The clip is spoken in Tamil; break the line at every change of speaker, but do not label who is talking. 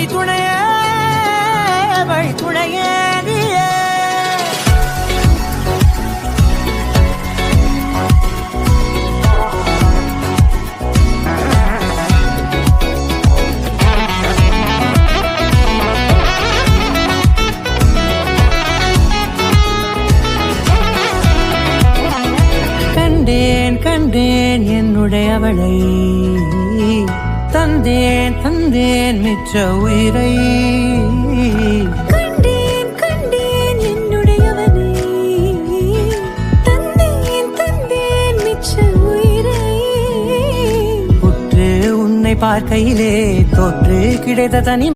வழித்துணையே வழித்துணையே நீயே. கண்டேன் கண்டேன் என்னுடையவளை, தந்தேன் தந்தேன் மிச்ச உயிரை.
கண்டேன் கண்டேன் என்னுடையவனை, தந்தேன் தந்தேன் மிச்ச உயிரை.
உற்று உன்னை பார்க்கையிலே தோற்று கிடைத்த தனி